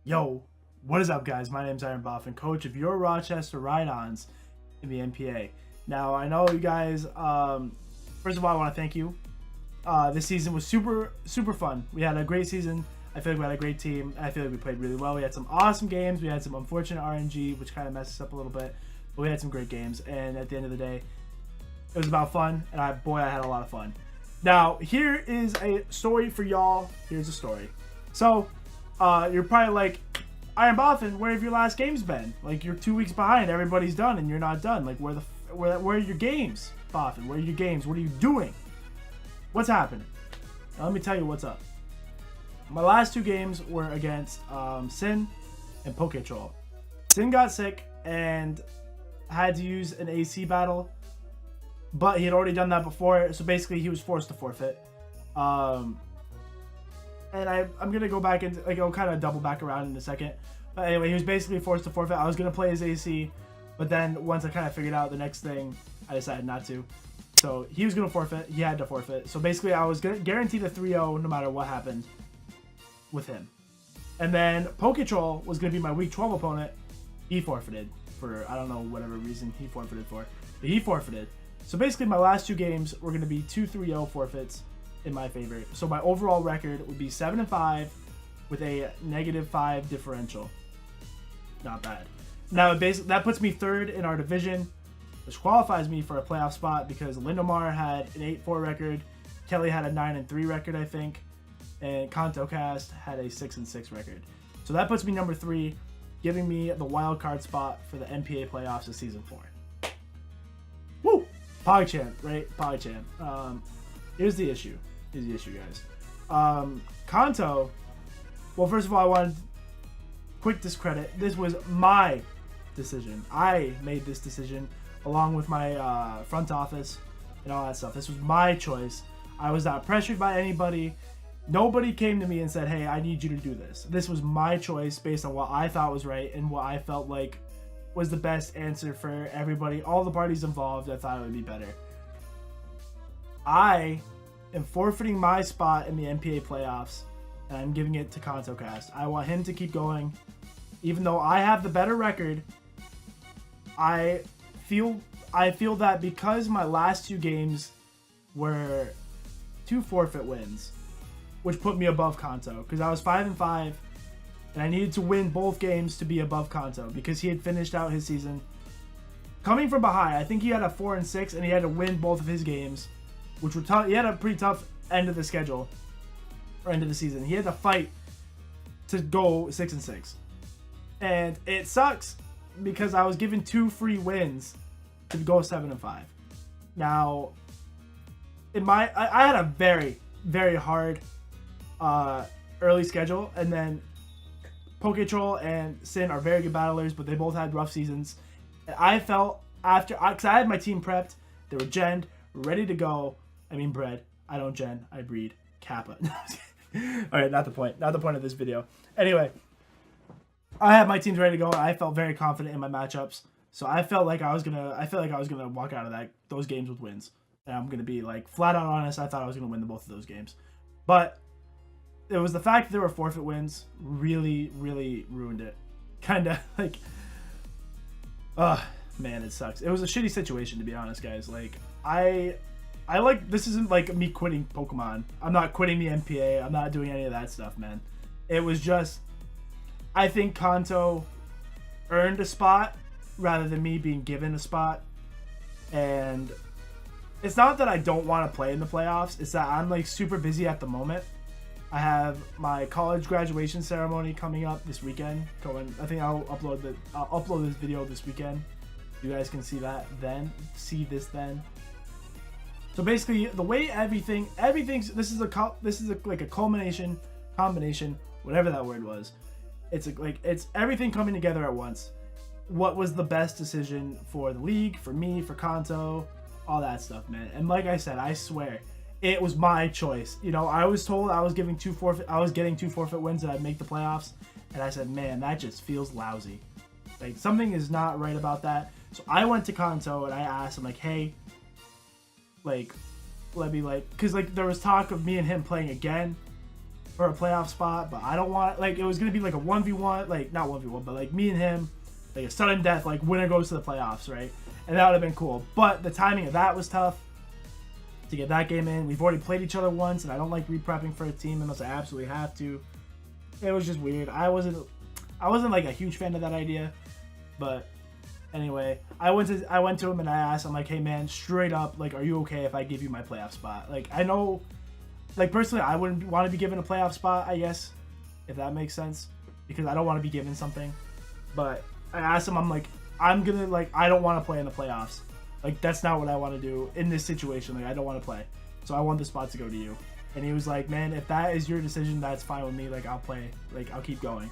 Yo, what is up, guys? My name's Iron Buff and coach of your Rochester Ride-Ons in the NPA. Now, I know you guys, first of all, I want to thank you. This season was super fun. We had a great season. I feel like we had a great team. I feel like we played really well. We had some awesome games. We had some unfortunate RNG, which kind of messed us up a little bit. But we had some great games. And at the end of the day, it was about fun. And I had a lot of fun. Now, here is a story for y'all. Here's a story. So, you're probably like, Iron Boffin, where have your last games been? Like, you're 2 weeks behind. Everybody's done, and you're not done. Like, where are your games, Boffin? Where are your games? What are you doing? What's happening? Now, let me tell you what's up. My last two games were against Sin and Poketroll. Sin got sick and had to use an AC battle, but he had already done that before, so basically he was forced to forfeit. And I'm going to go back into, like, I'll kind of double back around in a second. But anyway, he was basically forced to forfeit. I was going to play his AC, but then once I kind of figured out the next thing, I decided not to. So he was going to forfeit. He had to forfeit. So basically, I was guaranteed a 3-0 no matter what happened with him. And then Poketroll was going to be my week 12 opponent. He forfeited for, I don't know, whatever reason he forfeited for. But he forfeited. So basically, my last two games were going to be 2 3-0 forfeits in my favor. So my overall record would be 7-5 with a -5 differential. Not bad. Now that puts me third in our division, which qualifies me for a playoff spot because Lindomar had an 8-4 record, Kelly had a 9-3 record, I think, and ContoCast had a 6-6 record. So that puts me number 3, giving me the wild card spot for the NPA playoffs of season 4. Woo! PogChamp, right? PogChamp. Here's the issue. Guys. Kanto, well, first of all, I wanted quick discredit. This was my decision. I made this decision along with my front office and all that stuff. This was my choice. I was not pressured by anybody. Nobody came to me and said, hey, I need you to do this. This was my choice based on what I thought was right and what I felt like was the best answer for everybody, all the parties involved. I thought it would be better. I am forfeiting my spot in the NPA playoffs, and I'm giving it to ContoCast. I want him to keep going. Even though I have the better record, I feel that because my last two games were 2 forfeit wins, which put me above Kanto, because I was 5-5, and I needed to win both games to be above Kanto, because he had finished out his season. Coming from behind, I think he had a 4-6, and he had to win both of his games, which were tough. He had a pretty tough end of the schedule, or end of the season. He had to fight to go 6-6, and it sucks because I was given 2 free wins to go 7-5. Now, I had a very hard early schedule, and then Poketroll and Sin are very good battlers, but they both had rough seasons. And I felt because I had my team prepped, they were genned, ready to go. I mean bread. I don't gen. I breed. Kappa. Alright, not the point. Not the point of this video. Anyway, I had my teams ready to go. I felt very confident in my matchups. So I felt like I was gonna walk out of those games with wins. And I'm gonna be like flat out honest, I thought I was gonna win both of those games. But it was the fact that there were forfeit wins really ruined it. Kinda like man, it sucks. It was a shitty situation, to be honest, guys. Like I like, this isn't like me quitting Pokemon. I'm not quitting the NPA. I'm not doing any of that stuff, man. It was just, I think Kanto earned a spot rather than me being given a spot. And it's not that I don't want to play in the playoffs. It's that I'm like super busy at the moment. I have my college graduation ceremony coming up this weekend. I think I'll upload this video this weekend. You guys can see that then. See this then. So basically, the way everything's this is like a culmination, combination, whatever that word was. It's everything coming together at once. What was the best decision for the league, for me, for Kanto, all that stuff, man. And like I said, I swear, it was my choice. You know, I was told I was getting 2 forfeit wins and I'd make the playoffs, and I said, man, that just feels lousy. Like, something is not right about that. So I went to Kanto and I asked him, like, hey, like, let me, like, because like there was talk of me and him playing again, for a playoff spot, but I don't want, like, it was going to be like a 1v1, like, not 1v1, but like me and him, like a sudden death, like winner goes to the playoffs, right? And that would have been cool. But the timing of that was tough to get that game in. We've already played each other once, and I don't like re-prepping for a team unless I absolutely have to. It was just weird. I wasn't like a huge fan of that idea, but anyway, I went to him and I asked him, like, hey man, straight up, like, are you okay if I give you my playoff spot? Like, I know, like, personally, I wouldn't want to be given a playoff spot, I guess, if that makes sense, because I don't want to be given something. But I asked him, I'm like, I don't want to play in the playoffs. Like, that's not what I want to do in this situation. Like, I don't want to play. So I want the spot to go to you. And he was like, man, if that is your decision, that's fine with me. Like, I'll play. Like, I'll keep going.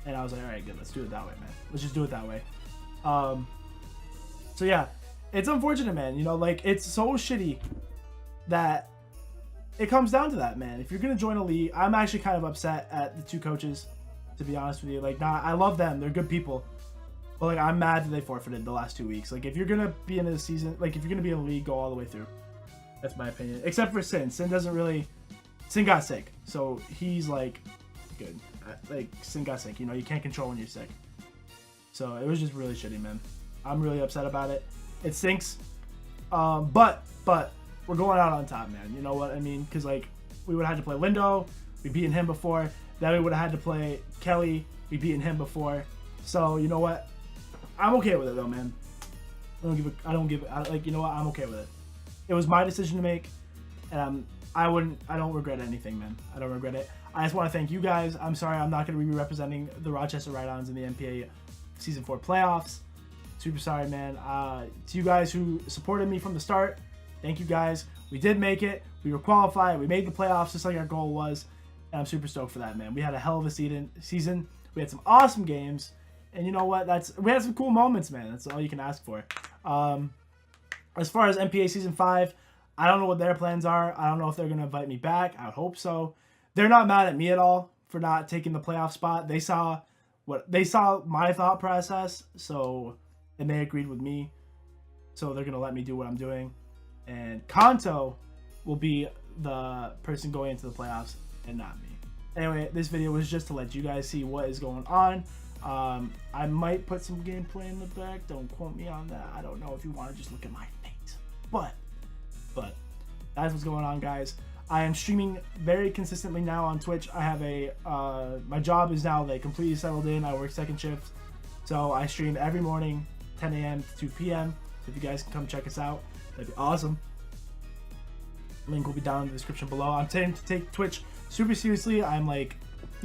And I was like, all right, good. Let's do it that way, man. Let's just do it that way. So, yeah. It's unfortunate, man. You know, like, it's so shitty that it comes down to that, man. If you're going to join a league, I'm actually kind of upset at the two coaches, to be honest with you. Like, nah, I love them. They're good people. But, like, I'm mad that they forfeited the last 2 weeks. Like, if you're going to be in the season, like, if you're going to be in the league, go all the way through. That's my opinion. Except for Sin. Sin doesn't really... Sin got sick. So, he's, like, good. Like, Sin got sick. You know, you can't control when you're sick. So, it was just really shitty, man. I'm really upset about it. It stinks. But, we're going out on top, man. You know what I mean? Because, like, we would have had to play Lindo. We beaten him before. Then we would have had to play Kelly. We beaten him before. So, you know what? I'm okay with it though, man. You know what? I'm okay with it. It was my decision to make, and I don't regret anything, man. I don't regret it. I just want to thank you guys. I'm sorry I'm not going to be representing the Rochester Ride-Ons in the NPA Season 4 playoffs. Super sorry, man. To you guys who supported me from the start, thank you guys. We did make it. We were qualified. We made the playoffs just like our goal was, and I'm super stoked for that, man. We had a hell of a season. We had some awesome games. And you know what? We had some cool moments, man. That's all you can ask for. As far as NPA Season 5, I don't know what their plans are. I don't know if they're going to invite me back. I would hope so. They're not mad at me at all for not taking the playoff spot. They saw my thought process, and they agreed with me. So they're going to let me do what I'm doing. And Kanto will be the person going into the playoffs and not me. Anyway, this video was just to let you guys see what is going on. I might put some gameplay in the back. Don't quote me on that. I don't know if you want to just look at my face. But that's what's going on, guys. I am streaming very consistently now on Twitch. I have my job is now like completely settled in. I work second shift. So I stream every morning, 10 a.m. to 2 p.m. So if you guys can come check us out, that'd be awesome. Link will be down in the description below. I'm trying to take Twitch super seriously. I'm like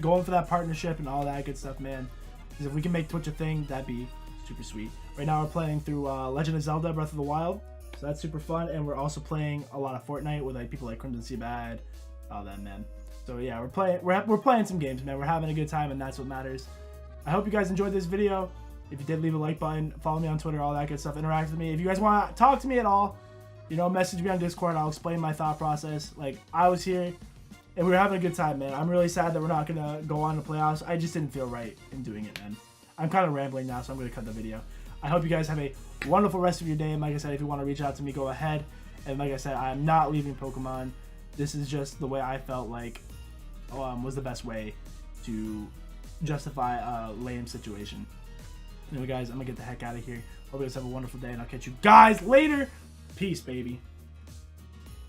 going for that partnership and all that good stuff, man. Because if we can make Twitch a thing, that'd be super sweet. Right now we're playing through Legend of Zelda Breath of the Wild, so that's super fun. And we're also playing a lot of Fortnite with like people like Crimson Seabad, all that, man. So yeah, we're playing some games, man. We're having a good time, and that's what matters. I hope you guys enjoyed this video. If you did, leave a like button, follow me on Twitter, all that good stuff. Interact with me. If you guys want to talk to me at all, you know, message me on Discord. I'll explain my thought process. Like, I was here and we were having a good time, man. I'm really sad that we're not going to go on to playoffs. I just didn't feel right in doing it, man. I'm kind of rambling now, so I'm going to cut the video. I hope you guys have a wonderful rest of your day. And like I said, if you want to reach out to me, go ahead. And like I said, I'm not leaving Pokemon. This is just the way I felt like was the best way to justify a lame situation. Anyway, guys, I'm going to get the heck out of here. Hope you guys have a wonderful day, and I'll catch you guys later. Peace, baby.